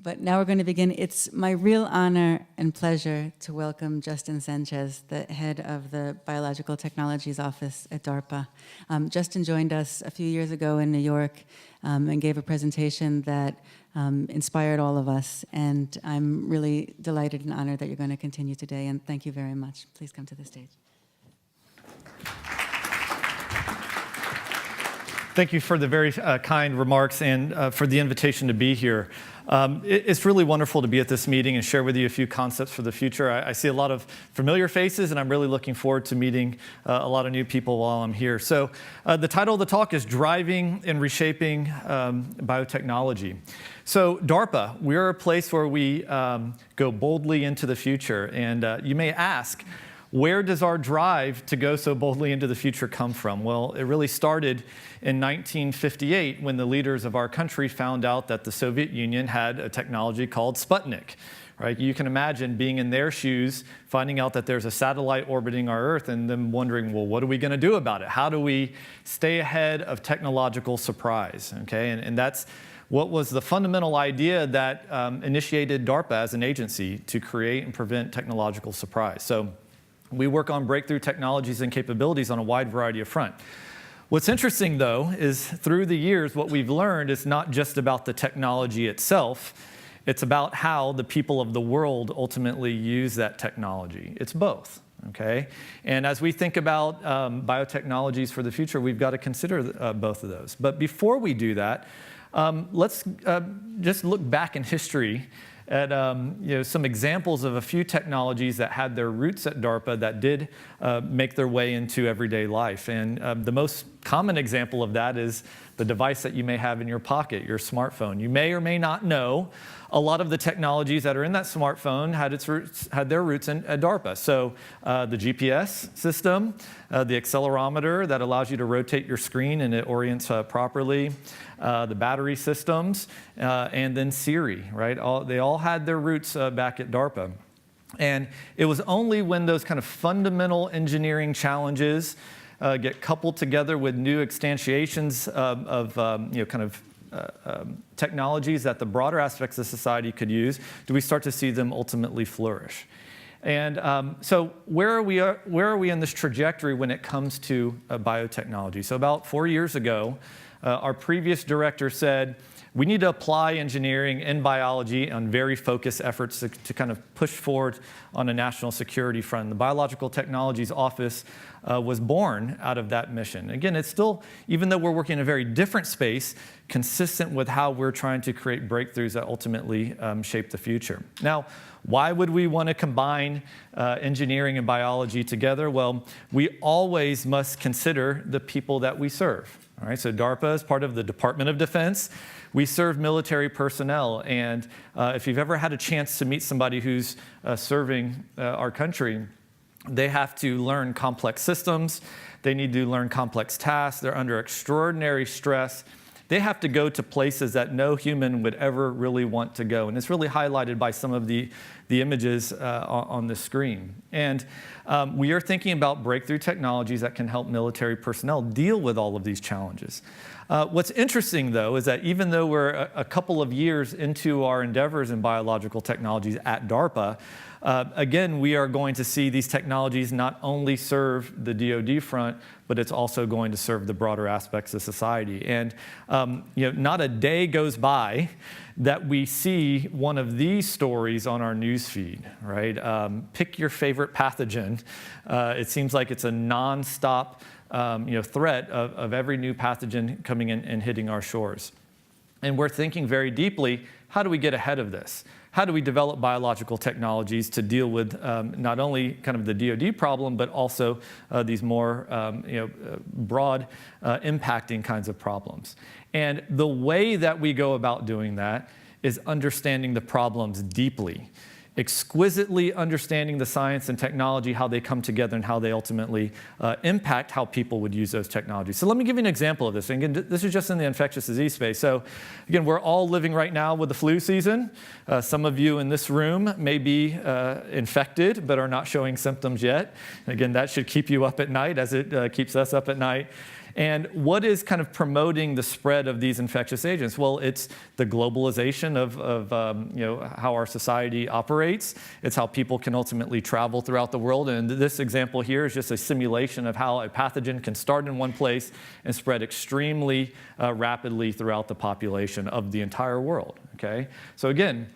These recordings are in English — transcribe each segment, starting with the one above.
But now we're going to begin. It's my real honor and pleasure to welcome Justin Sanchez, the head of the Biological Technologies Office at DARPA. Justin joined us a few years ago in New York and gave a presentation that inspired all of us. And I'm really delighted and honored that you're going to continue today. And thank you very much. Please come to the stage. Thank you for the very kind remarks and for the invitation to be here. It's really wonderful to be at this meeting and share with you a few concepts for the future. I see a lot of familiar faces, and I'm really looking forward to meeting a lot of new people while I'm here. So the title of the talk is Driving and Reshaping Biotechnology. So DARPA, we're a place where we go boldly into the future. And you may ask, where does our drive to go so boldly into the future come from? Well, it really started in 1958 when the leaders of our country found out that the Soviet Union had a technology called Sputnik. Right? You can imagine being in their shoes, finding out that there's a satellite orbiting our Earth, and them wondering, well, what are we going to do about it? How do we stay ahead of technological surprise? Okay, and that's what was the fundamental idea that initiated DARPA as an agency to create and prevent technological surprise. So we work on breakthrough technologies and capabilities on a wide variety of fronts. What's interesting, though, is through the years, what we've learned is not just about the technology itself. It's about how the people of the world ultimately use that technology. It's both, okay? And as we think about biotechnologies for the future, we've got to consider both of those. But before we do that, let's just look back in history at some examples of a few technologies that had their roots at DARPA that did make their way into everyday life. And the most common example of that is the device that you may have in your pocket, your smartphone. You may or may not know a lot of the technologies that are in that smartphone had their roots in DARPA. So the GPS system, the accelerometer that allows you to rotate your screen and it orients properly, the battery systems, and then Siri, right? They all had their roots back at DARPA. And it was only when those kind of fundamental engineering challenges get coupled together with new instantiations of technologies that the broader aspects of society could use, do we start to see them ultimately flourish. And so where are we in this trajectory when it comes to biotechnology? So about 4 years ago, our previous director said, we need to apply engineering and biology on very focused efforts to kind of push forward on a national security front. The Biological Technologies Office was born out of that mission. Again, it's still, even though we're working in a very different space, consistent with how we're trying to create breakthroughs that ultimately shape the future. Now, why would we want to combine engineering and biology together? Well, we always must consider the people that we serve. All right, so DARPA is part of the Department of Defense. We serve military personnel, and if you've ever had a chance to meet somebody who's serving our country, they have to learn complex systems. They need to learn complex tasks. They're under extraordinary stress. They have to go to places that no human would ever really want to go. And it's really highlighted by some of the images on the screen. And we are thinking about breakthrough technologies that can help military personnel deal with all of these challenges. What's interesting, though, is that even though we're a couple of years into our endeavors in biological technologies at DARPA, again, we are going to see these technologies not only serve the DoD front, but it's also going to serve the broader aspects of society. And not a day goes by that we see one of these stories on our news feed, right? Pick your favorite pathogen. It seems like it's a nonstop threat of every new pathogen coming in and hitting our shores. And we're thinking very deeply, how do we get ahead of this? How do we develop biological technologies to deal with not only kind of the DoD problem, but also these more broad impacting kinds of problems? And the way that we go about doing that is understanding the problems deeply, exquisitely understanding the science and technology, how they come together and how they ultimately impact how people would use those technologies. So let me give you an example of this. And again, this is just in the infectious disease space. So again, we're all living right now with the flu season. Some of you in this room may be infected, but are not showing symptoms yet. Again, that should keep you up at night as it keeps us up at night. And what is kind of promoting the spread of these infectious agents? Well, it's the globalization of how our society operates. It's how people can ultimately travel throughout the world. And this example here is just a simulation of how a pathogen can start in one place and spread extremely rapidly throughout the population of the entire world. Okay? So again,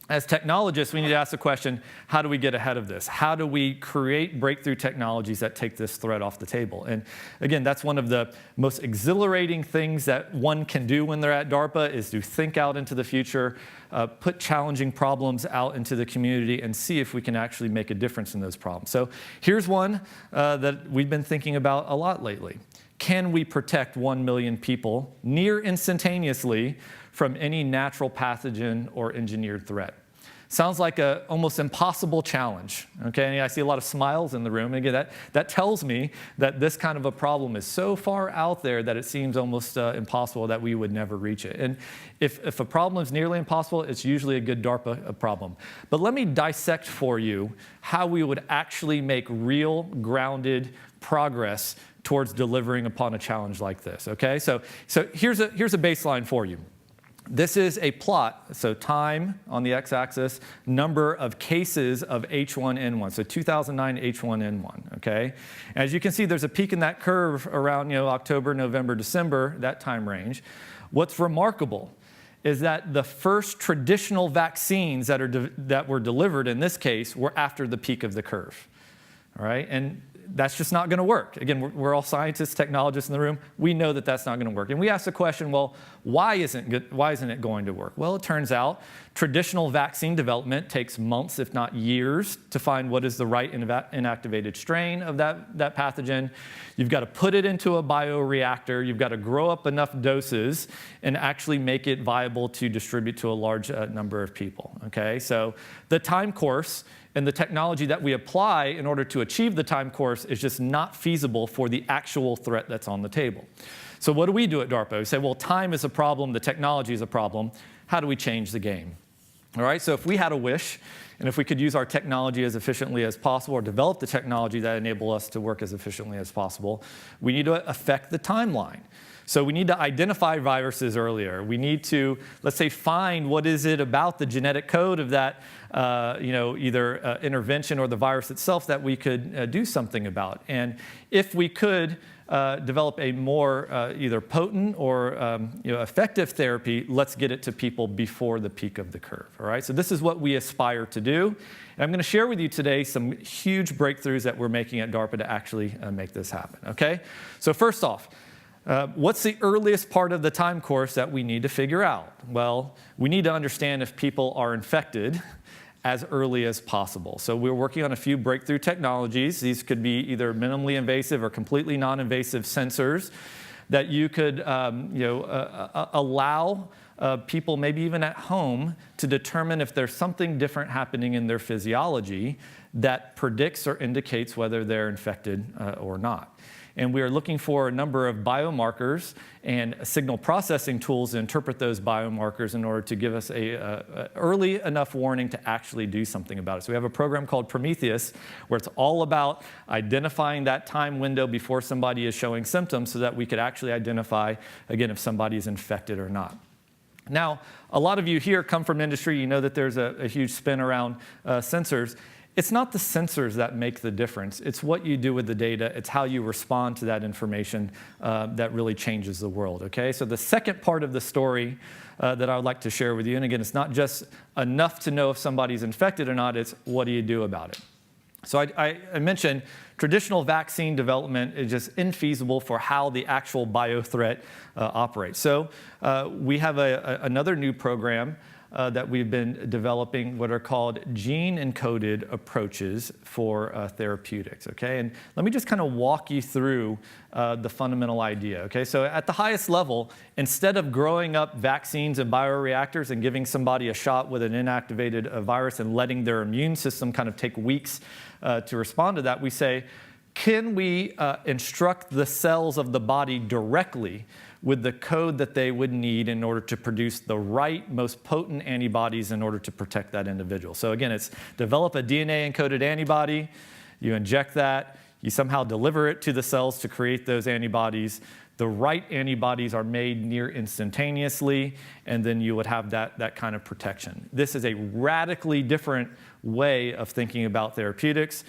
as technologists, we need to ask the question, how do we get ahead of this? How do we create breakthrough technologies that take this threat off the table? And again, that's one of the most exhilarating things that one can do when they're at DARPA, is to think out into the future, put challenging problems out into the community, and see if we can actually make a difference in those problems. So here's one that we've been thinking about a lot lately. Can we protect 1 million people near instantaneously from any natural pathogen or engineered threat? Sounds like an almost impossible challenge, okay? I see a lot of smiles in the room. And again, that tells me that this kind of a problem is so far out there that it seems almost impossible that we would never reach it. And if a problem is nearly impossible, it's usually a good DARPA problem. But let me dissect for you how we would actually make real, grounded progress towards delivering upon a challenge like this, okay? So here's a baseline for you. This is a plot, so time on the x-axis, number of cases of H1N1, so 2009 H1N1, okay? As you can see, there's a peak in that curve around October, November, December, that time range. What's remarkable is that the first traditional vaccines that were delivered in this case were after the peak of the curve, all right? And that's just not going to work. Again, we're all scientists, technologists in the room. We know that that's not going to work. And we ask the question, well, why isn't it going to work? Well, it turns out traditional vaccine development takes months, if not years, to find what is the right inactivated strain of that pathogen. You've got to put it into a bioreactor. You've got to grow up enough doses and actually make it viable to distribute to a large number of people. Okay, so the time course and the technology that we apply in order to achieve the time course is just not feasible for the actual threat that's on the table. So what do we do at DARPA? We say, well, time is a problem, the technology is a problem. How do we change the game? All right, so if we had a wish, and if we could use our technology as efficiently as possible, or develop the technology that enable us to work as efficiently as possible, we need to affect the timeline. So we need to identify viruses earlier. We need to, let's say, find what is it about the genetic code of that either intervention or the virus itself that we could do something about. And if we could develop a more either potent or effective therapy, let's get it to people before the peak of the curve. All right, so this is what we aspire to do. And I'm going to share with you today some huge breakthroughs that we're making at DARPA to actually make this happen. Okay, so first off, what's the earliest part of the time course that we need to figure out? Well, we need to understand if people are infected as early as possible. So we're working on a few breakthrough technologies. These could be either minimally invasive or completely non-invasive sensors that you could allow people, maybe even at home, to determine if there's something different happening in their physiology that predicts or indicates whether they're infected or not. And we are looking for a number of biomarkers and signal processing tools to interpret those biomarkers in order to give us a early enough warning to actually do something about it. So we have a program called Prometheus, where it's all about identifying that time window before somebody is showing symptoms so that we could actually identify, again, if somebody is infected or not. Now, a lot of you here come from industry. You know that there's a huge spin around sensors. It's not the sensors that make the difference. It's what you do with the data. It's how you respond to that information that really changes the world, okay? So the second part of the story that I would like to share with you, and again, it's not just enough to know if somebody's infected or not, it's what do you do about it? So I mentioned traditional vaccine development is just infeasible for how the actual biothreat operates. So we have another new program that we've been developing, what are called gene-encoded approaches for therapeutics, okay? And let me just kind of walk you through the fundamental idea, okay? So at the highest level, instead of growing up vaccines in bioreactors and giving somebody a shot with an inactivated virus and letting their immune system kind of take weeks to respond to that, we say, can we instruct the cells of the body directly with the code that they would need in order to produce the right, most potent antibodies in order to protect that individual? So again, it's develop a DNA-encoded antibody, you inject that, you somehow deliver it to the cells to create those antibodies. The right antibodies are made near instantaneously, and then you would have that kind of protection. This is a radically different way of thinking about therapeutics.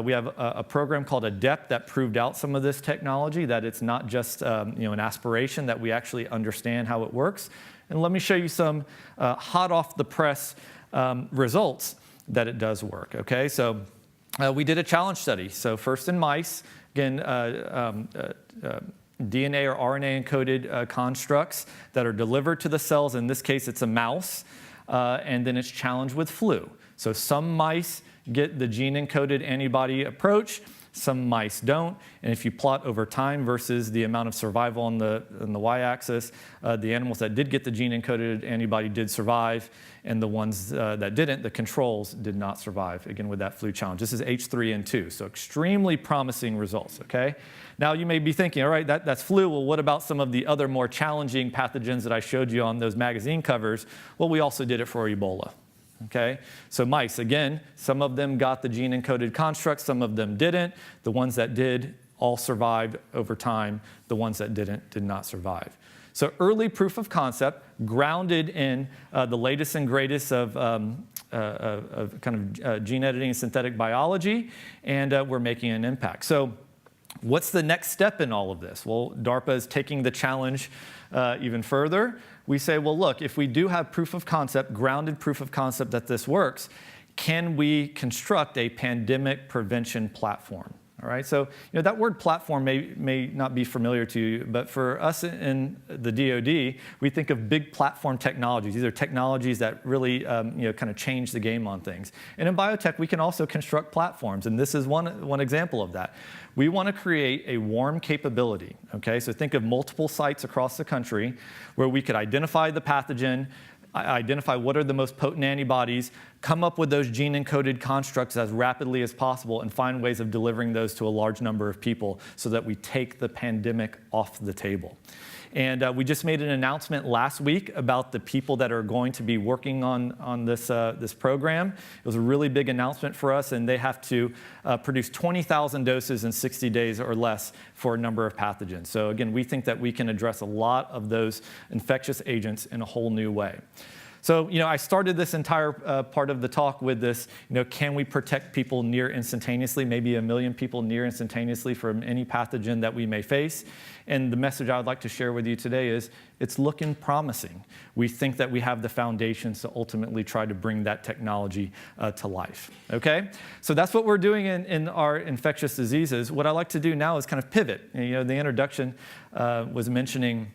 We have a program called ADEPT that proved out some of this technology, that it's not just an aspiration, that we actually understand how it works. And let me show you some hot off the press results that it does work, okay? So we did a challenge study. So first in mice, again, DNA or RNA encoded constructs that are delivered to the cells. In this case, it's a mouse, and then it's challenged with flu. So some mice get the gene-encoded antibody approach, some mice don't. And if you plot over time versus the amount of survival on the y-axis, the animals that did get the gene-encoded antibody did survive, and the ones that didn't, the controls, did not survive, again, with that flu challenge. This is H3N2, so extremely promising results, okay? Now, you may be thinking, all right, that's flu. Well, what about some of the other more challenging pathogens that I showed you on those magazine covers? Well, we also did it for Ebola. Okay, so mice, again, some of them got the gene-encoded construct, some of them didn't. The ones that did all survived over time. The ones that didn't did not survive. So early proof of concept, grounded in the latest and greatest of gene editing and synthetic biology, and we're making an impact. So what's the next step in all of this? Well, DARPA is taking the challenge even further. We say, well, look, if we do have proof of concept, grounded proof of concept that this works, can we construct a pandemic prevention platform? All right, so that word platform may not be familiar to you, but for us in the DoD, we think of big platform technologies. These are technologies that really kind of change the game on things. And in biotech, we can also construct platforms, and this is one example of that. We want to create a warm capability, okay? So think of multiple sites across the country where we could identify the pathogen, identify what are the most potent antibodies, come up with those gene-encoded constructs as rapidly as possible, and find ways of delivering those to a large number of people so that we take the pandemic off the table. And we just made an announcement last week about the people that are going to be working on this program. It was a really big announcement for us, and they have to produce 20,000 doses in 60 days or less for a number of pathogens. So again, we think that we can address a lot of those infectious agents in a whole new way. So, I started this entire part of the talk with this, can we protect people near instantaneously, maybe 1 million people near instantaneously from any pathogen that we may face? And the message I would like to share with you today is it's looking promising. We think that we have the foundations to ultimately try to bring that technology to life, okay? So that's what we're doing in our infectious diseases. What I like to do now is kind of pivot. The introduction was mentioning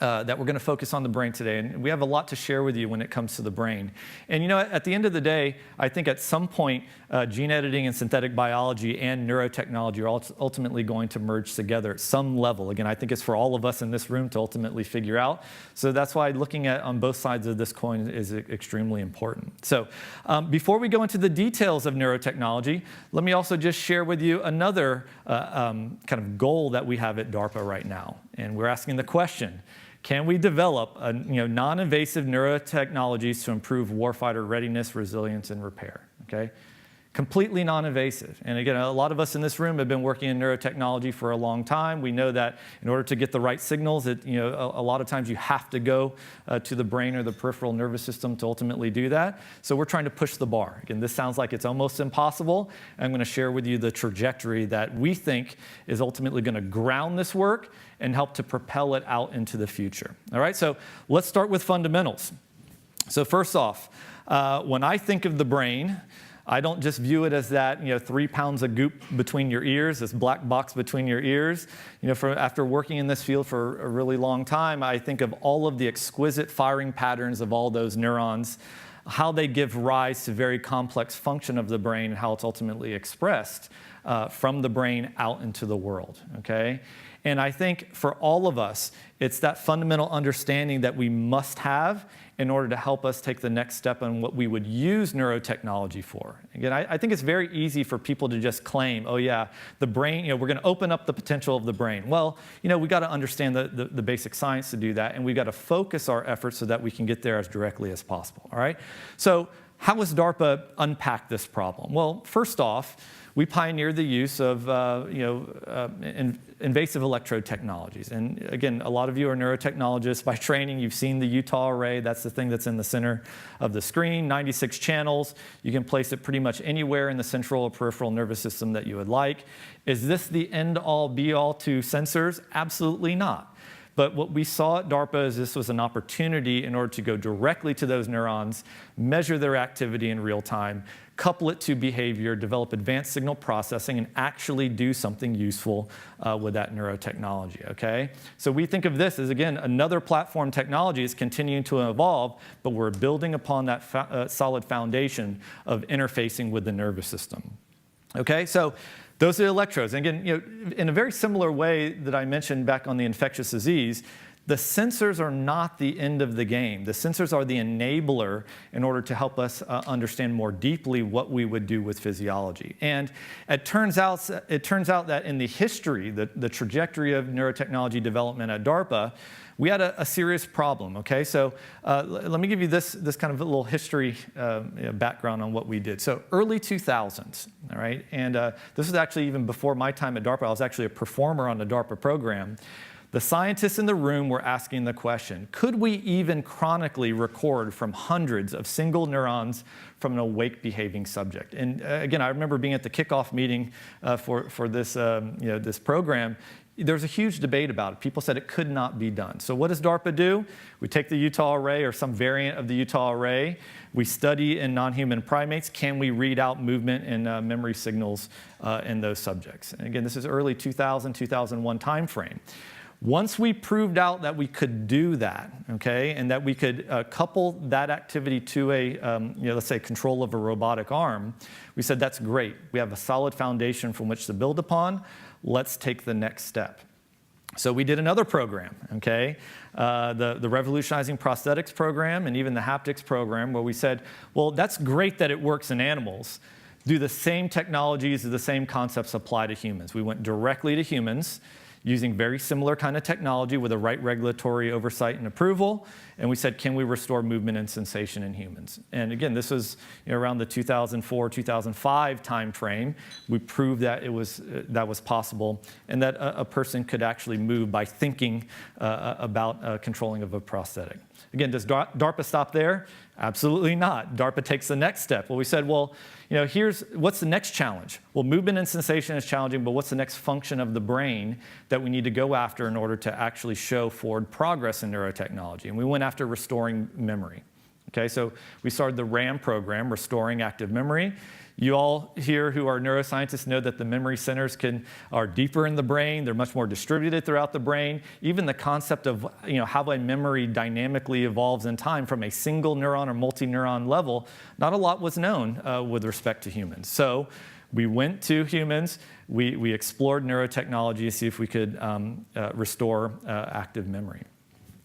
that we're going to focus on the brain today. And we have a lot to share with you when it comes to the brain. And at the end of the day, I think at some point, gene editing and synthetic biology and neurotechnology are ultimately going to merge together at some level. Again, I think it's for all of us in this room to ultimately figure out. So that's why looking at on both sides of this coin is extremely important. So before we go into the details of neurotechnology, let me also just share with you another kind of goal that we have at DARPA right now. And we're asking the question, can we develop non-invasive neurotechnologies to improve warfighter readiness, resilience, and repair? Okay? Completely non-invasive. And again, a lot of us in this room have been working in neurotechnology for a long time. We know that in order to get the right signals, a lot of times you have to go to the brain or the peripheral nervous system to ultimately do that. So we're trying to push the bar. Again, this sounds like it's almost impossible. I'm going to share with you the trajectory that we think is ultimately going to ground this work and help to propel it out into the future. All right, so let's start with fundamentals. So first off, when I think of the brain, I don't just view it as that 3 pounds of goop between your ears, this black box between your ears. After working in this field for a really long time, I think of all of the exquisite firing patterns of all those neurons, how they give rise to very complex function of the brain, and how it's ultimately expressed from the brain out into the world, okay? And I think for all of us, it's that fundamental understanding that we must have in order to help us take the next step on what we would use neurotechnology for. Again, I think it's very easy for people to just claim, oh yeah, the brain, we're going to open up the potential of the brain. Well, we got to understand the basic science to do that, and we got to focus our efforts so that we can get there as directly as possible, all right? So how has DARPA unpacked this problem? Well, first off, we pioneered the use of invasive electrode technologies. And again, a lot of you are neurotechnologists by training. You've seen the Utah array. That's the thing that's in the center of the screen, 96 channels. You can place it pretty much anywhere in the central or peripheral nervous system that you would like. Is this the end-all, be-all to sensors? Absolutely not. But what we saw at DARPA is this was an opportunity in order to go directly to those neurons, measure their activity in real time, couple it to behavior, develop advanced signal processing, and actually do something useful with that neurotechnology, okay? So we think of this as, again, another platform technology is continuing to evolve, but we're building upon that solid foundation of interfacing with the nervous system, okay? So those are the electrodes. And again, in a very similar way that I mentioned back on the infectious disease, the sensors are not the end of the game. The sensors are the enabler in order to help us understand more deeply what we would do with physiology. And it turns out that in the history, the trajectory of neurotechnology development at DARPA, we had a serious problem, okay? So let me give you this kind of a little history background on what we did. So early 2000s, all right? And this was actually even before my time at DARPA. I was actually a performer on the DARPA program. The scientists in the room were asking the question, could we even chronically record from hundreds of single neurons from an awake behaving subject? And again, I remember being at the kickoff meeting for this, this program. There was a huge debate about it. People said it could not be done. So what does DARPA do? We take the Utah array or some variant of the Utah array. We study in non-human primates. Can we read out movement and memory signals in those subjects? And again, this is early 2000, 2001 timeframe. Once we proved out that we could do that, okay, and that we could couple that activity to a, let's say, control of a robotic arm, we said, that's great. We have a solid foundation from which to build upon. Let's take the next step. So we did another program, okay, the Revolutionizing prosthetics program and even the haptics program, where we said, well, that's great that it works in animals. Do the same technologies, do the same concepts apply to humans? We went directly to humans, using very similar kind of technology with the right regulatory oversight and approval. And we said, can we restore movement and sensation in humans? And again, this was around the 2004, 2005 timeframe. We proved that that was possible and that a person could actually move by thinking about controlling of a prosthetic. Again, does DARPA stop there? Absolutely not. DARPA takes the next step. Well, we said, well, what's the next challenge? Well, movement and sensation is challenging, but what's the next function of the brain that we need to go after in order to actually show forward progress in neurotechnology? And we went after restoring memory. Okay, so we started the RAM program, Restoring Active Memory. You all here who are neuroscientists know that the memory centers are deeper in the brain. They're much more distributed throughout the brain. Even the concept of how a memory dynamically evolves in time from a single neuron or multi-neuron level, not a lot was known with respect to humans. So we went to humans. We explored neurotechnology to see if we could restore active memory.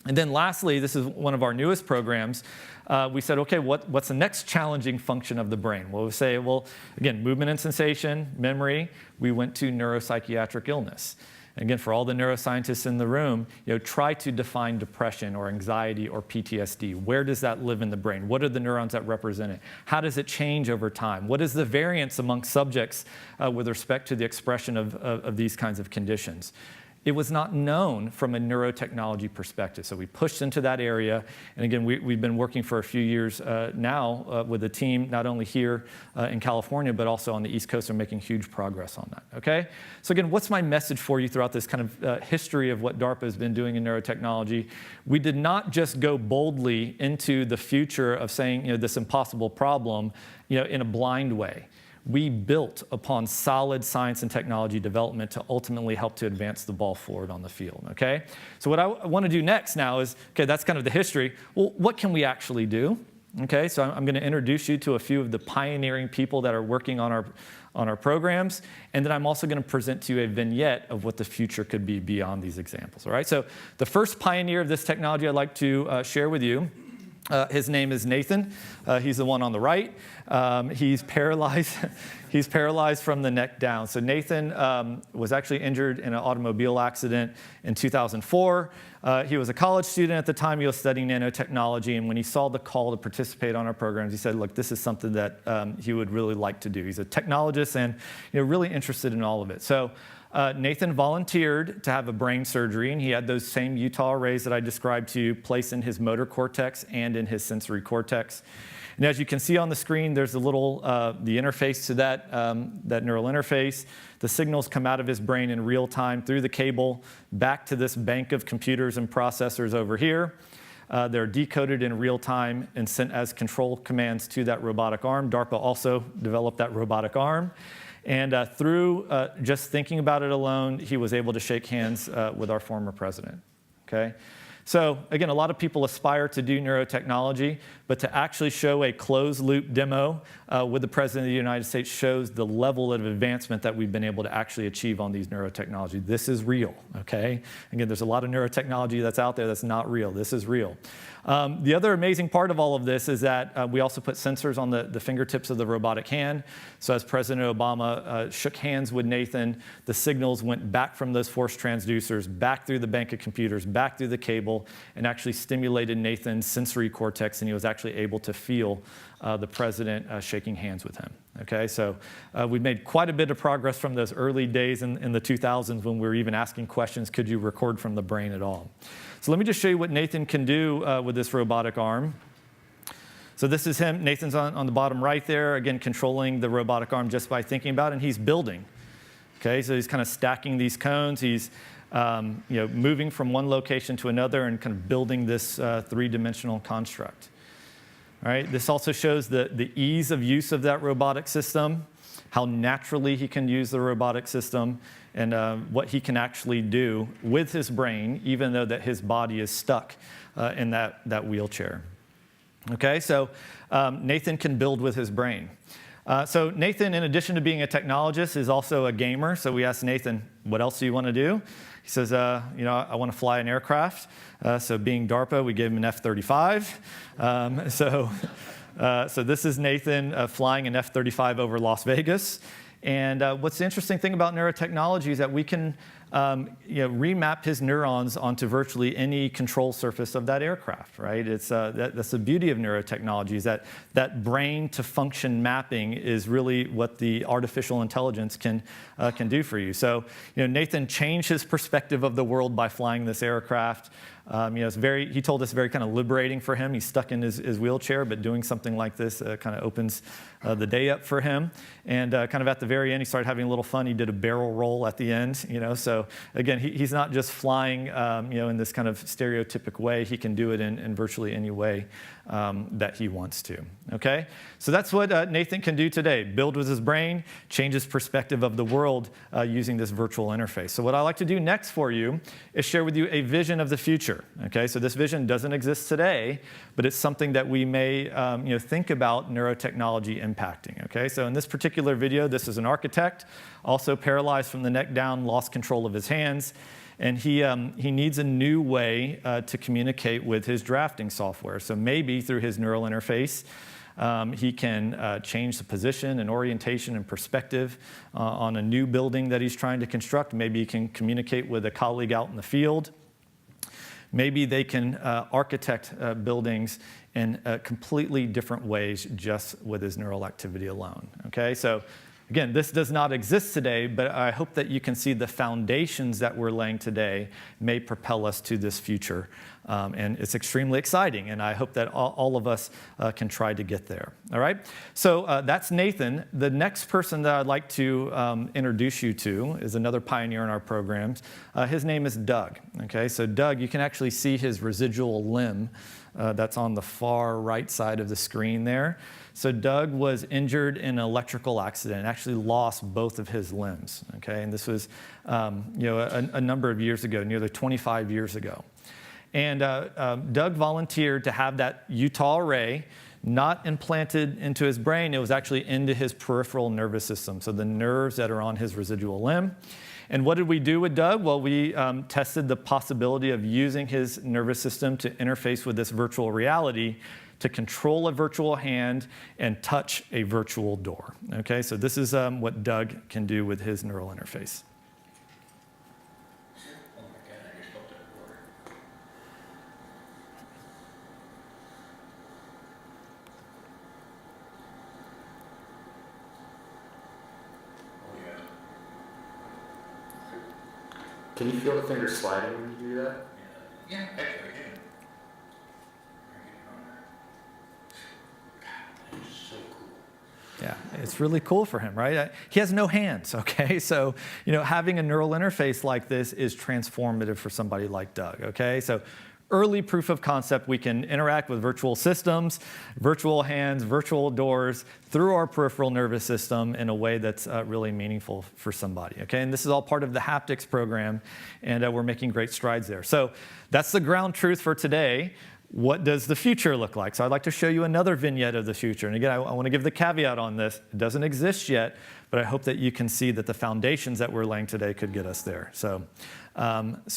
And then lastly, this is one of our newest programs. We said, okay, what's the next challenging function of the brain? Well, we say, well, again, movement and sensation, memory. We went to neuropsychiatric illness. And again, for all the neuroscientists in the room, try to define depression or anxiety or PTSD. Where does that live in the brain? What are the neurons that represent it? How does it change over time? What is the variance among subjects with respect to the expression of these kinds of conditions? It was not known from a neurotechnology perspective. So we pushed into that area. And again, we've been working for a few years now with a team, not only here in California, but also on the East Coast, and making huge progress on that, okay? So again, what's my message for you throughout this kind of history of what DARPA has been doing in neurotechnology? We did not just go boldly into the future of saying, this impossible problem, in a blind way. We built upon solid science and technology development to ultimately help to advance the ball forward on the field, okay? So what I want to do next now is, okay, that's kind of the history. Well, what can we actually do? Okay, so I'm going to introduce you to a few of the pioneering people that are working on our programs, and then I'm also going to present to you a vignette of what the future could be beyond these examples, all right? So the first pioneer of this technology I'd like to share with you His name is Nathan. He's the one on the right. He's paralyzed. He's paralyzed from the neck down. So Nathan was actually injured in an automobile accident in 2004. He was a college student at the time. He was studying nanotechnology, and when he saw the call to participate on our programs, he said, "Look, this is something that he would really like to do." He's a technologist and really interested in all of it. So Nathan volunteered to have a brain surgery, and he had those same Utah arrays that I described to you placed in his motor cortex and in his sensory cortex. And as you can see on the screen, there's a little, the interface to that neural interface. The signals come out of his brain in real time through the cable back to this bank of computers and processors over here. They're decoded in real time and sent as control commands to that robotic arm. DARPA also developed that robotic arm. And through just thinking about it alone, he was able to shake hands with our former president. Okay? So again, a lot of people aspire to do neurotechnology, but to actually show a closed-loop demo with the President of the United States shows the level of advancement that we've been able to actually achieve on these neurotechnology. This is real, okay? Again, there's a lot of neurotechnology that's out there that's not real. This is real. The other amazing part of all of this is that we also put sensors on the fingertips of the robotic hand. So as President Obama shook hands with Nathan, the signals went back from those force transducers, back through the bank of computers, back through the cable, and actually stimulated Nathan's sensory cortex, and he was actually able to feel the president shaking hands with him. Okay, so we've made quite a bit of progress from those early days in the 2000s when we were even asking questions, could you record from the brain at all? So let me just show you what Nathan can do with this robotic arm. So this is him. Nathan's on the bottom right there, again, controlling the robotic arm just by thinking about it, and he's building. Okay, so he's kind of stacking these cones. He's moving from one location to another and kind of building this three-dimensional construct. All right, this also shows the ease of use of that robotic system, how naturally he can use the robotic system, and what he can actually do with his brain, even though that his body is stuck in that wheelchair. Okay, so Nathan can build with his brain. So Nathan, in addition to being a technologist, is also a gamer. So we asked Nathan, what else do you want to do? He says, I want to fly an aircraft. So being DARPA, we gave him an F-35. So this is Nathan flying an F-35 over Las Vegas. And what's the interesting thing about neurotechnology is that we can remap his neurons onto virtually any control surface of that aircraft, right? It's, that's the beauty of neurotechnology, is that brain to function mapping is really what the artificial intelligence can do for you. So Nathan changed his perspective of the world by flying this aircraft. He told us very kind of liberating for him. He's stuck in his wheelchair, but doing something like this kind of opens the day up for him. And kind of at the very end, he started having a little fun. He did a barrel roll at the end, So again, he's not just flying, in this kind of stereotypic way. He can do it in virtually any way that he wants to. Okay, so that's what Nathan can do today: build with his brain, change his perspective of the world using this virtual interface. So what I like to do next for you is share with you a vision of the future. Okay, so this vision doesn't exist today, but it's something that we may think about neurotechnology impacting. Okay, so in this particular video, this is an architect, also paralyzed from the neck down, lost control of his hands. And he needs a new way to communicate with his drafting software. So maybe through his neural interface, he can change the position and orientation and perspective on a new building that he's trying to construct. Maybe he can communicate with a colleague out in the field. Maybe they can architect buildings in completely different ways just with his neural activity alone. Okay, so again, this does not exist today, but I hope that you can see the foundations that we're laying today may propel us to this future. And it's extremely exciting, and I hope that all of us can try to get there. All right? So that's Nathan. The next person that I'd like to introduce you to is another pioneer in our programs. His name is Doug. Okay, so Doug, you can actually see his residual limb that's on the far right side of the screen there. So Doug was injured in an electrical accident, actually lost both of his limbs. Okay, and this was a number of years ago, nearly 25 years ago. And Doug volunteered to have that Utah array not implanted into his brain. It was actually into his peripheral nervous system, so the nerves that are on his residual limb. And what did we do with Doug? Well, we tested the possibility of using his nervous system to interface with this virtual reality to control a virtual hand and touch a virtual door. Okay, so this is what Doug can do with his neural interface. Can you feel the finger sliding when you do that? Yeah, actually I can. It's so cool. Yeah, it's really cool for him, right? He has no hands, okay? So, having a neural interface like this is transformative for somebody like Doug, okay? So, early proof of concept, we can interact with virtual systems, virtual hands, virtual doors through our peripheral nervous system in a way that's really meaningful for somebody, okay? And this is all part of the haptics program, and we're making great strides there. So that's the ground truth for today. What does the future look like? So I'd like to show you another vignette of the future. And again, I want to give the caveat on this. It doesn't exist yet, but I hope that you can see that the foundations that we're laying today could get us there. So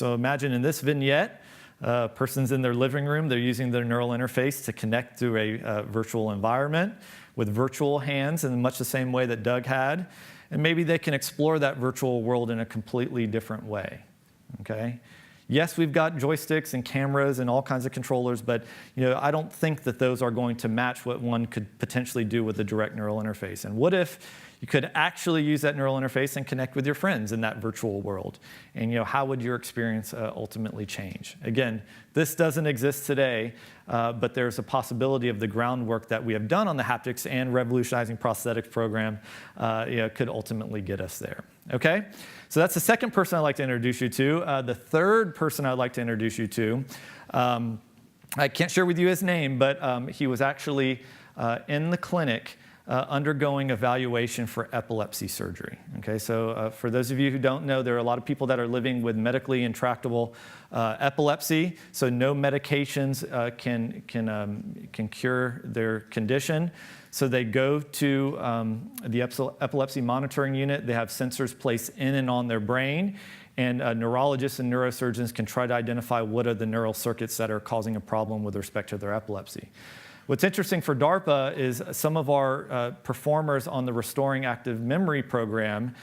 imagine in this vignette, a person's in their living room. They're using their neural interface to connect through a virtual environment with virtual hands in much the same way that Doug had. And maybe they can explore that virtual world in a completely different way, okay? Yes, we've got joysticks and cameras and all kinds of controllers, but I don't think that those are going to match what one could potentially do with a direct neural interface. And what if you could actually use that neural interface and connect with your friends in that virtual world? And how would your experience ultimately change? Again, this doesn't exist today, but there's a possibility of the groundwork that we have done on the haptics and Revolutionizing prosthetics program could ultimately get us there. Okay? So that's the second person I'd like to introduce you to. The third person I'd like to introduce you to, I can't share with you his name, but he was actually in the clinic undergoing evaluation for epilepsy surgery. Okay, so for those of you who don't know, there are a lot of people that are living with medically intractable epilepsy, so no medications can cure their condition. So they go to the epilepsy monitoring unit. They have sensors placed in and on their brain, and neurologists and neurosurgeons can try to identify what are the neural circuits that are causing a problem with respect to their epilepsy. What's interesting for DARPA is some of our performers on the Restoring Active Memory program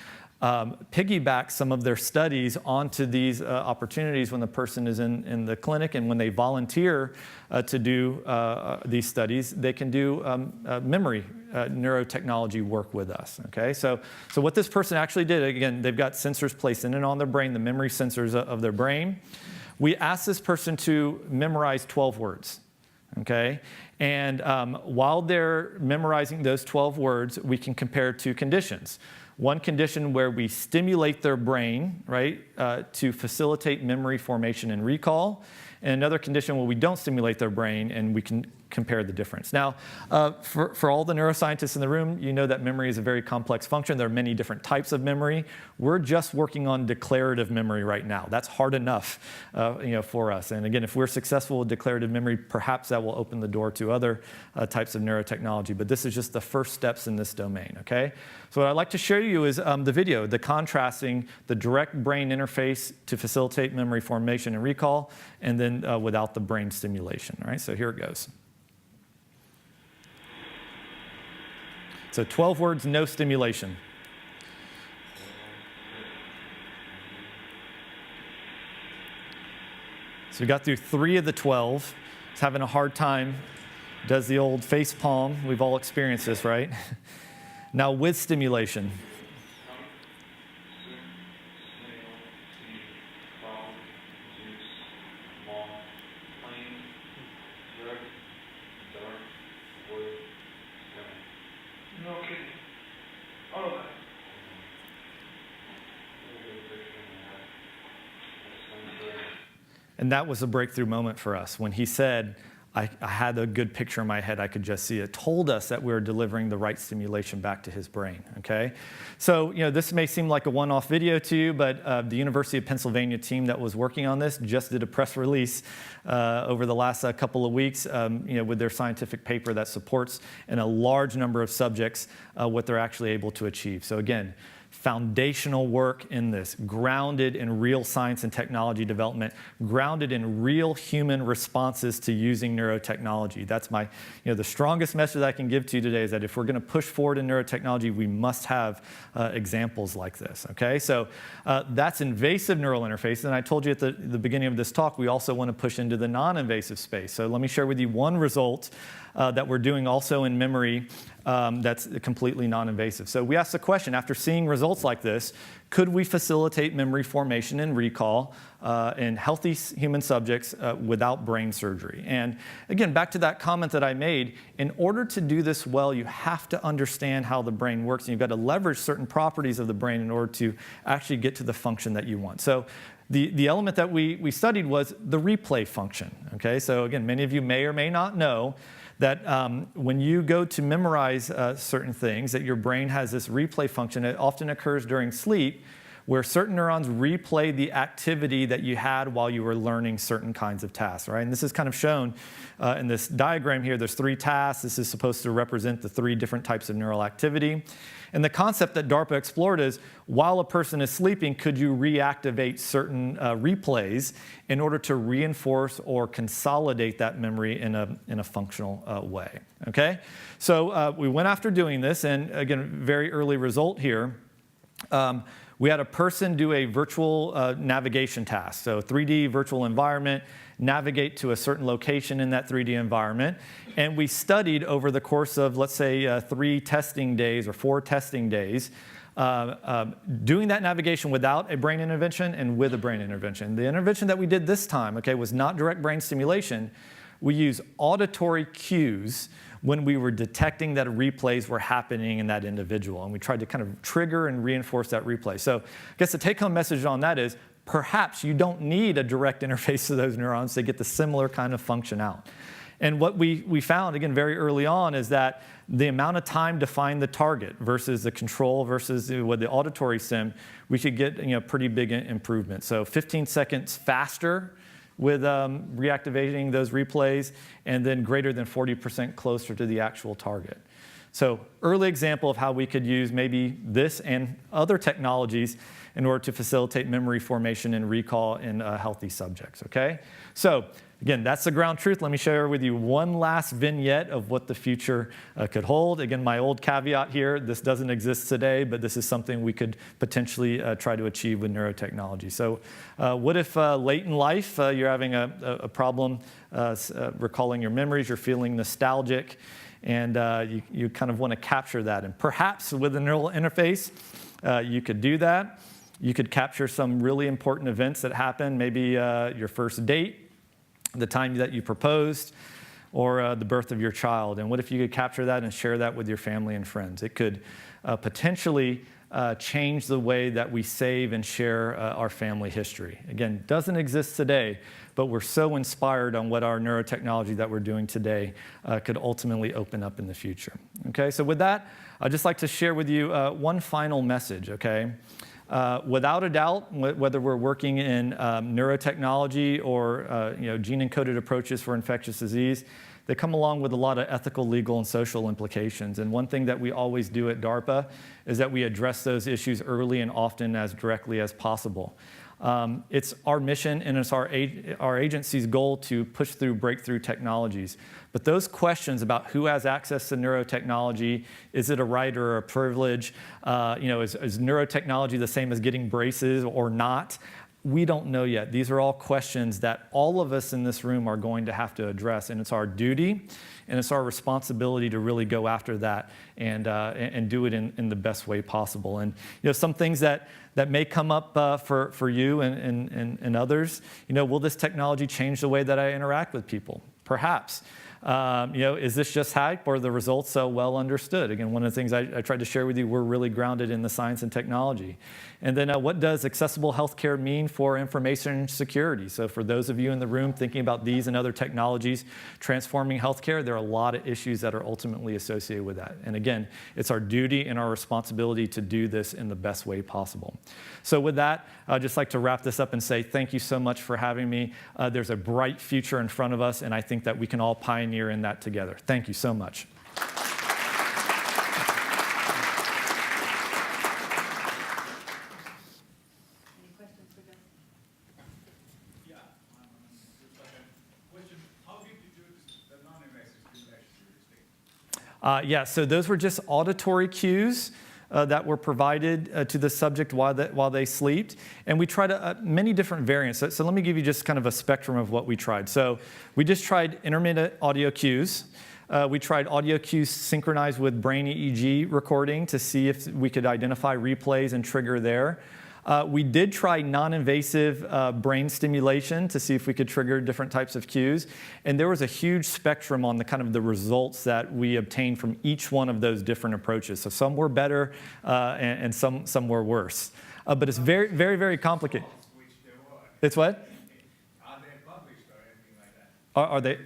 piggyback some of their studies onto these opportunities when the person is in the clinic, and when they volunteer to do these studies, they can do memory neurotechnology work with us. Okay, so what this person actually did, again, they've got sensors placed in and on their brain, the memory sensors of their brain. We asked this person to memorize 12 words. Okay, and while they're memorizing those 12 words, we can compare two conditions. One condition where we stimulate their brain, right, to facilitate memory formation and recall, and another condition where we don't stimulate their brain, and we can compare the difference. Now, for all the neuroscientists in the room, you know that memory is a very complex function. There are many different types of memory. We're just working on declarative memory right now. That's hard enough, for us. And again, if we're successful with declarative memory, perhaps that will open the door to other types of neurotechnology. But this is just the first steps in this domain. Okay. So what I'd like to show you is the video, the contrasting the direct brain interface to facilitate memory formation and recall, and then without the brain stimulation. All right. So here it goes. So 12 words, no stimulation. So we got through 3 of the 12. He's having a hard time. Does the old face palm. We've all experienced this, right? Now with stimulation. And that was a breakthrough moment for us. When he said, I had a good picture in my head, I could just see it, told us that we were delivering the right stimulation back to his brain, okay? So, this may seem like a one-off video to you, but the University of Pennsylvania team that was working on this just did a press release over the last couple of weeks, with their scientific paper that supports in a large number of subjects what they're actually able to achieve. So again, foundational work in this, grounded in real science and technology development, grounded in real human responses to using neurotechnology. That's my, the strongest message I can give to you today is that if we're going to push forward in neurotechnology, we must have examples like this, okay? So that's invasive neural interfaces, and I told you at the beginning of this talk, we also want to push into the non-invasive space. So let me share with you one result that we're doing also in memory that's completely non-invasive. So we asked the question, after seeing results like this, could we facilitate memory formation and recall in healthy human subjects without brain surgery? And again, back to that comment that I made, in order to do this well, you have to understand how the brain works, and you've got to leverage certain properties of the brain in order to actually get to the function that you want. So the element that we studied was the replay function, okay? So again, many of you may or may not know that when you go to memorize certain things, that your brain has this replay function. It often occurs during sleep, where certain neurons replay the activity that you had while you were learning certain kinds of tasks, right? And this is kind of shown in this diagram here. There's 3 tasks. This is supposed to represent the 3 different types of neural activity. And the concept that DARPA explored is, while a person is sleeping, could you reactivate certain replays in order to reinforce or consolidate that memory in a functional way, okay? So we went after doing this, and again, very early result here. We had a person do a virtual navigation task, so 3D virtual environment, navigate to a certain location in that 3D environment. And we studied over the course of, let's say, 3 testing days or 4 testing days, doing that navigation without a brain intervention and with a brain intervention. The intervention that we did this time, okay, was not direct brain stimulation. We used auditory cues when we were detecting that replays were happening in that individual. And we tried to kind of trigger and reinforce that replay. So I guess the take-home message on that is, perhaps you don't need a direct interface to those neurons to get the similar kind of function out. And what we found, again, very early on, is that the amount of time to find the target versus the control versus with the auditory sim, we could get pretty big improvement. So 15 seconds faster with reactivating those replays, and then greater than 40% closer to the actual target. So early example of how we could use maybe this and other technologies in order to facilitate memory formation and recall in healthy subjects, okay? So again, that's the ground truth. Let me share with you one last vignette of what the future could hold. Again, my old caveat here, this doesn't exist today, but this is something we could potentially try to achieve with neurotechnology. So what if late in life you're having a problem recalling your memories, you're feeling nostalgic, and you kind of want to capture that. And perhaps with a neural interface, you could do that. You could capture some really important events that happen, maybe your first date, the time that you proposed, or the birth of your child. And what if you could capture that and share that with your family and friends? It could potentially change the way that we save and share our family history. Again, doesn't exist today, but we're so inspired on what our neurotechnology that we're doing today could ultimately open up in the future. Okay, so with that, I'd just like to share with you one final message, okay? Without a doubt, whether we're working in neurotechnology or gene-encoded approaches for infectious disease, they come along with a lot of ethical, legal, and social implications. And one thing that we always do at DARPA is that we address those issues early and often as directly as possible. It's our mission and it's our agency's goal to push through breakthrough technologies. But those questions about who has access to neurotechnology, is it a right or a privilege, is neurotechnology the same as getting braces or not? We don't know yet. These are all questions that all of us in this room are going to have to address, and it's our duty and it's our responsibility to really go after that and do it in the best way possible. And some things that may come up for you and others, will this technology change the way that I interact with people? Perhaps. Is this just hype or the results so well understood? Again, one of the things I tried to share with you, we're really grounded in the science and technology. And then what does accessible healthcare mean for information security? So for those of you in the room thinking about these and other technologies transforming healthcare, there are a lot of issues that are ultimately associated with that. And again, it's our duty and our responsibility to do this in the best way possible. So with that, I'd just like to wrap this up and say thank you so much for having me. There's a bright future in front of us, and I think that we can all pioneer in that together. Thank you so much. Yeah, so those were just auditory cues that were provided to the subject while they slept. And we tried many different variants. So let me give you just kind of a spectrum of what we tried. So we just tried intermittent audio cues. We tried audio cues synchronized with brain EEG recording to see if we could identify replays and trigger there. We did try non-invasive brain stimulation to see if we could trigger different types of cues. And there was a huge spectrum on the kind of the results that we obtained from each one of those different approaches. So some were better and some were worse. But it's very, very, very complicated. It's what? Are they published or anything like that? Are they?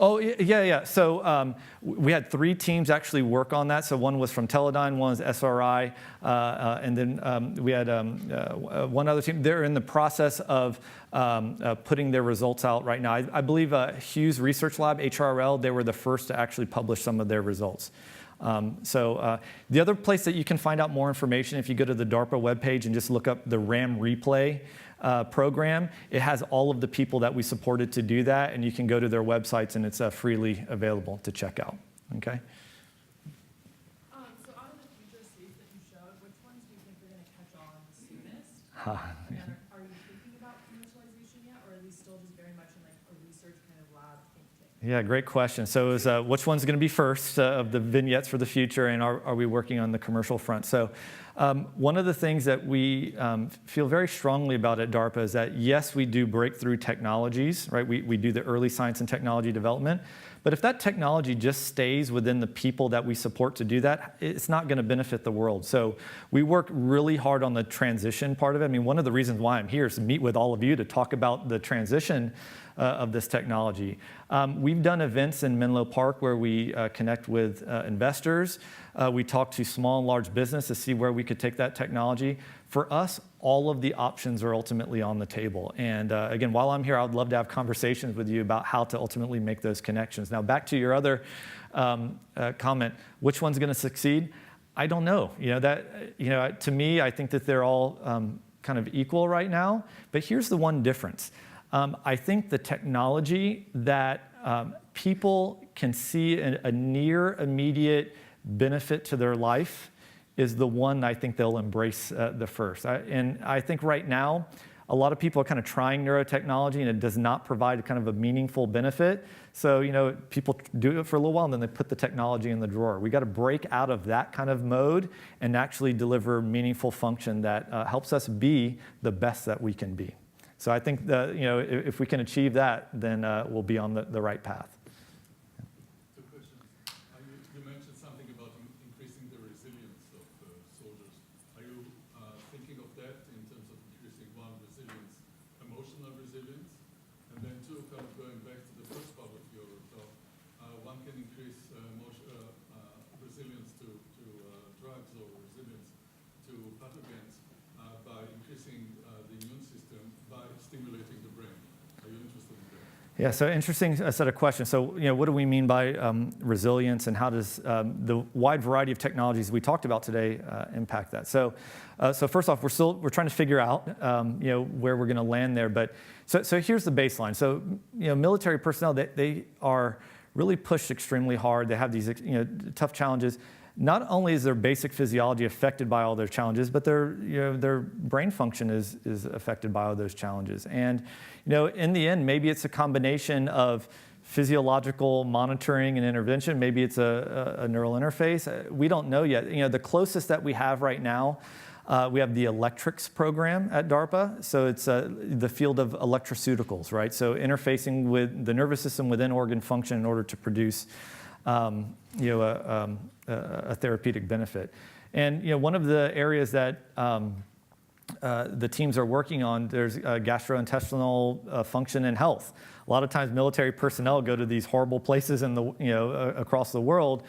Oh, yeah. So we had 3 teams actually work on that. So one was from Teledyne, one was SRI, and then we had one other team. They're in the process of putting their results out right now. I believe Hughes Research Lab, HRL, they were the first to actually publish some of their results. The other place that you can find out more information, if you go to the DARPA webpage and just look up the RAM replay program, it has all of the people that we supported to do that, and you can go to their websites and it's freely available to check out. Okay. So out of the future states that you showed, which ones do you think are going to catch on the soonest? And are you thinking about commercialization yet, or are these still just very much in like a research kind of lab think tank? Yeah, great question. So is which one's going to be first of the vignettes for the future, and are we working on the commercial front? So one of the things that we feel very strongly about at DARPA is that, yes, we do breakthrough technologies, right? We do the early science and technology development. But if that technology just stays within the people that we support to do that, it's not going to benefit the world. So we work really hard on the transition part of it. I mean, one of the reasons why I'm here is to meet with all of you to talk about the transition of this technology. We've done events in Menlo Park where we connect with investors. We talk to small and large business to see where we could take that technology. For us, all of the options are ultimately on the table. And again, while I'm here, I would love to have conversations with you about how to ultimately make those connections. Now, back to your other comment, which one's going to succeed? I don't know. To me, I think that they're all kind of equal right now. But here's the one difference. I think the technology that people can see a near immediate benefit to their life is the one I think they'll embrace the first. And I think right now, a lot of people are kind of trying neurotechnology and it does not provide kind of a meaningful benefit. So, people do it for a little while and then they put the technology in the drawer. We got to break out of that kind of mode and actually deliver meaningful function that helps us be the best that we can be. So I think that, if we can achieve that, then we'll be on the right path. Two questions. You mentioned something about increasing the resilience of soldiers. Are you thinking of that in terms of increasing, one, resilience, emotional resilience, and then two, kind of going back to the first part of your talk, one can increase resilience to drugs or resilience to pathogens by increasing the immune system by stimulating the brain. Are you interested in that? Yeah, so interesting set of questions. So, what do we mean by resilience, and how does the wide variety of technologies we talked about today impact that? So first off, we're trying to figure out, where we're going to land there. But so here's the baseline. So, military personnel, they are really pushed extremely hard. They have these, tough challenges. Not only is their basic physiology affected by all their challenges, but their brain function is affected by all those challenges. And, in the end, maybe it's a combination of physiological monitoring and intervention. Maybe it's a neural interface. We don't know yet. The closest that we have right now, we have the electrics program at DARPA. So it's the field of electroceuticals, right? So interfacing with the nervous system within organ function in order to produce a therapeutic benefit. And one of the areas that the teams are working on, there's gastrointestinal function and health. A lot of times military personnel go to these horrible places in across the world.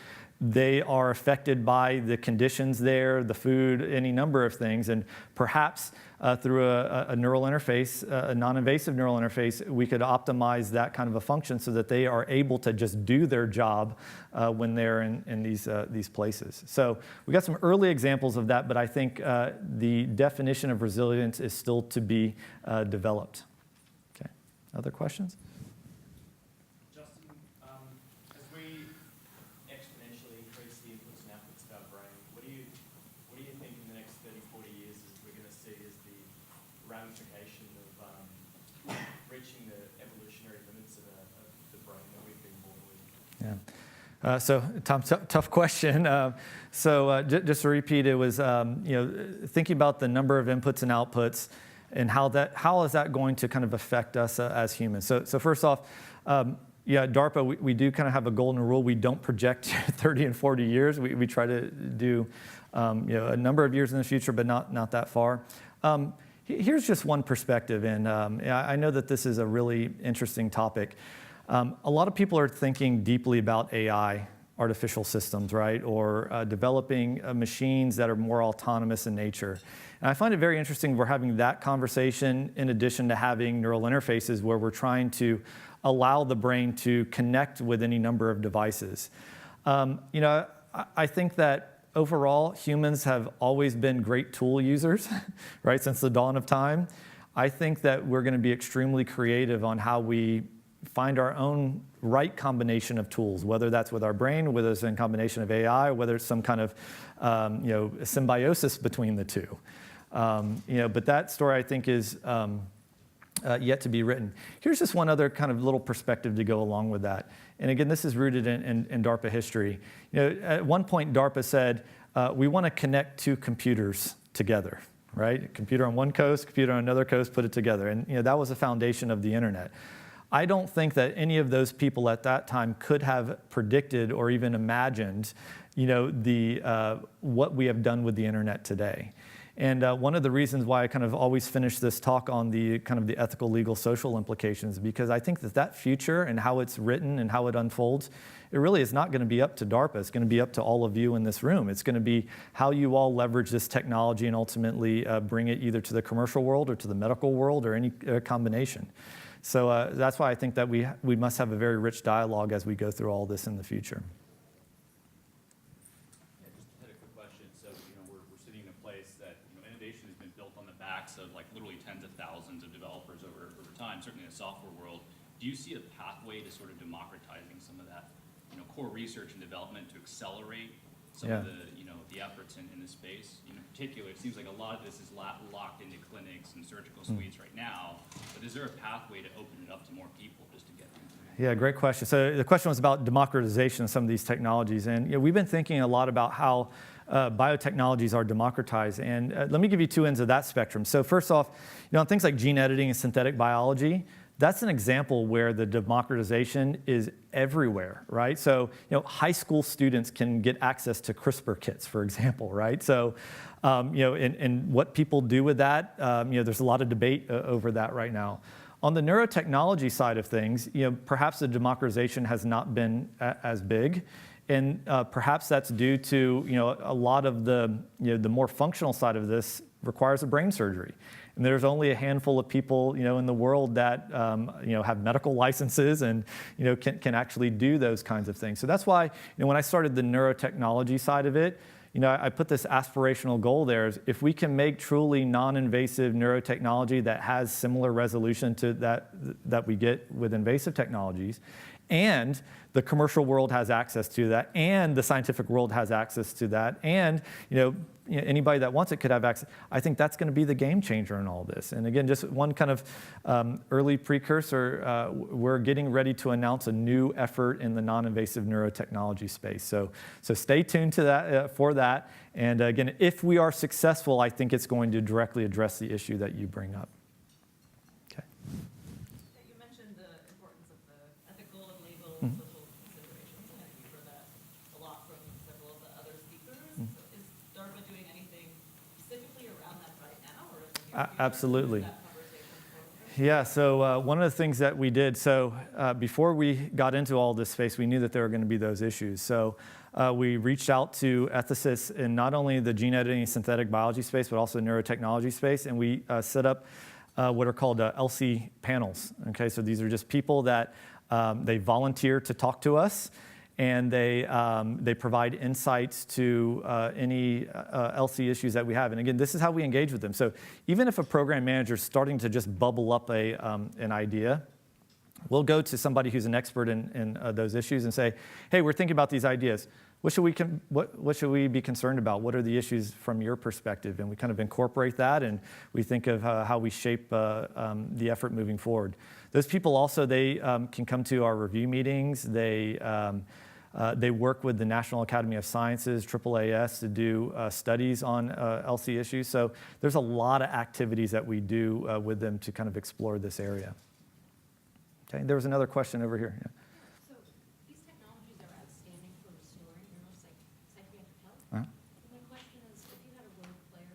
They are affected by the conditions there, the food, any number of things, and perhaps through a neural interface, a non-invasive neural interface, we could optimize that kind of a function so that they are able to just do their job when they're in these places. So we got some early examples of that, but I think the definition of resilience is still to be developed. Okay, other questions? As we exponentially increase So, Tom, tough question. Just to repeat, it was thinking about the number of inputs and outputs, and how is that going to kind of affect us as humans. So first off, at DARPA, we do kind of have a golden rule. We don't project 30 and 40 years. We try to do a number of years in the future, but not that far. Here's just one perspective, and I know that this is a really interesting topic. A lot of people are thinking deeply about AI, artificial systems, right? Or developing machines that are more autonomous in nature. And I find it very interesting we're having that conversation in addition to having neural interfaces where we're trying to allow the brain to connect with any number of devices. I think that overall, humans have always been great tool users, right, since the dawn of time. I think that we're going to be extremely creative on how we find our own right combination of tools, whether that's with our brain, whether it's in combination of AI, whether it's some kind of symbiosis between the two. But that story, I think, is yet to be written. Here's just one other kind of little perspective to go along with that. And again, this is rooted in DARPA history. At one point, DARPA said, we want to connect two computers together, right? A computer on one coast, computer on another coast, put it together. And that was the foundation of the internet. I don't think that any of those people at that time could have predicted or even imagined, what we have done with the internet today. And one of the reasons why I kind of always finish this talk on the kind of the ethical, legal, social implications, because I think that future and how it's written and how it unfolds, it really is not going to be up to DARPA. It's going to be up to all of you in this room. It's going to be how you all leverage this technology and ultimately bring it either to the commercial world or to the medical world or any combination. So that's why I think that we must have a very rich dialogue as we go through all this in the future. Just had a quick question. So we're sitting in a place that innovation has been built on the backs of like literally tens of thousands of developers over time, certainly in the software world. Do you see a pathway to sort of democratizing some of that core research and development to accelerate some of the efforts in this space? In particular, it seems like a lot of this is locked into clinics and surgical suites right now, but is there a pathway to open it up to more people just to get into it? Yeah, great question. So the question was about democratization of some of these technologies. And we've been thinking a lot about how biotechnologies are democratized. And let me give you two ends of that spectrum. So first off, on things like gene editing and synthetic biology, that's an example where the democratization is everywhere, right? So, high school students can get access to CRISPR kits, for example, right? So, and what people do with that, there's a lot of debate over that right now. On the neurotechnology side of things, perhaps the democratization has not been as big. And perhaps that's due to, a lot of the more functional side of this requires a brain surgery. And there's only a handful of people, in the world that, have medical licenses and, can actually do those kinds of things. So that's why, when I started the neurotechnology side of it, I put this aspirational goal there is if we can make truly non-invasive neurotechnology that has similar resolution to that we get with invasive technologies, and the commercial world has access to that, and the scientific world has access to that, and anybody that wants it could have access. I think that's going to be the game changer in all this. And again, just one kind of early precursor, we're getting ready to announce a new effort in the non-invasive neurotechnology space. So stay tuned to that for that. And again, if we are successful, I think it's going to directly address the issue that you bring up. Okay. You mentioned the importance of the ethical and legal and social considerations, and I think you've heard that a lot from several of the other speakers. So is DARPA doing anything specifically around that right now, or is it absolutely. that conversation forward? Yeah, so one of the things that we did, before we got into all this space, we knew that there were going to be those issues. So we reached out to ethicists in not only the gene editing and synthetic biology space, but also the neurotechnology space, and we set up what are called LC panels. Okay, so these are just people that they volunteer to talk to us, and they provide insights to any LC issues that we have. And again, this is how we engage with them. So even if a program manager is starting to just bubble up an idea, we'll go to somebody who's an expert in those issues and say, hey, we're thinking about these ideas. what should we be concerned about? What are the issues from your perspective? And we kind of incorporate that, and we think of how we shape the effort moving forward. Those people also, they can come to our review meetings. They work with the National Academy of Sciences, AAAS, to do studies on LC issues. So there's a lot of activities that we do with them to kind of explore this area. Okay, there was another question over here. Yeah. So these technologies are outstanding for restoring neuropsychiatric health. Uh-huh. My question is, if you had a rogue player,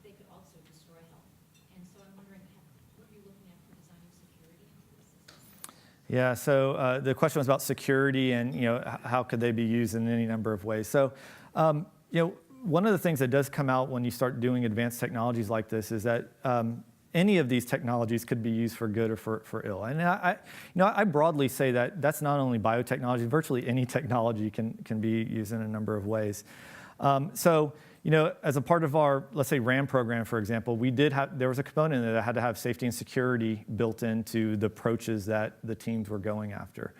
they could also destroy health. And so I'm wondering, what are you looking at for designing security into the system? Yeah, so the question was about security and how could they be used in any number of ways. So one of the things that does come out when you start doing advanced technologies like this is that any of these technologies could be used for good or for ill. And I broadly say that that's not only biotechnology, virtually any technology can be used in a number of ways. So as a part of our, let's say, RAM program, for example, there was a component that had to have safety and security built into the approaches that the teams were going after.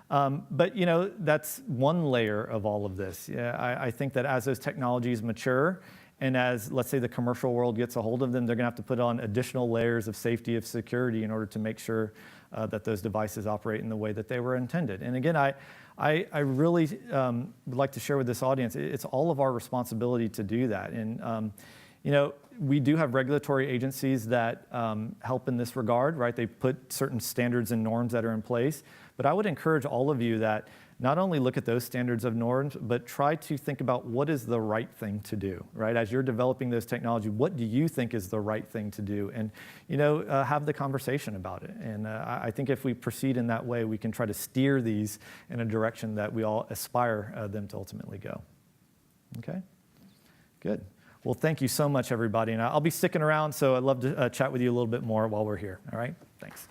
But that's one layer of all of this. Yeah, I think that as those technologies mature, and as, let's say, the commercial world gets a hold of them, they're going to have to put on additional layers of safety, of security, in order to make sure that those devices operate in the way that they were intended. And again, I really would like to share with this audience, it's all of our responsibility to do that. And we do have regulatory agencies that help in this regard, right? They put certain standards and norms that are in place. But I would encourage all of you that not only look at those standards of norms, but try to think about what is the right thing to do, right? As you're developing those technology, what do you think is the right thing to do? And, have the conversation about it. And I think if we proceed in that way, we can try to steer these in a direction that we all aspire them to ultimately go. Okay? Good. Well, thank you so much, everybody. And I'll be sticking around, so I'd love to chat with you a little bit more while we're here. All right? Thanks.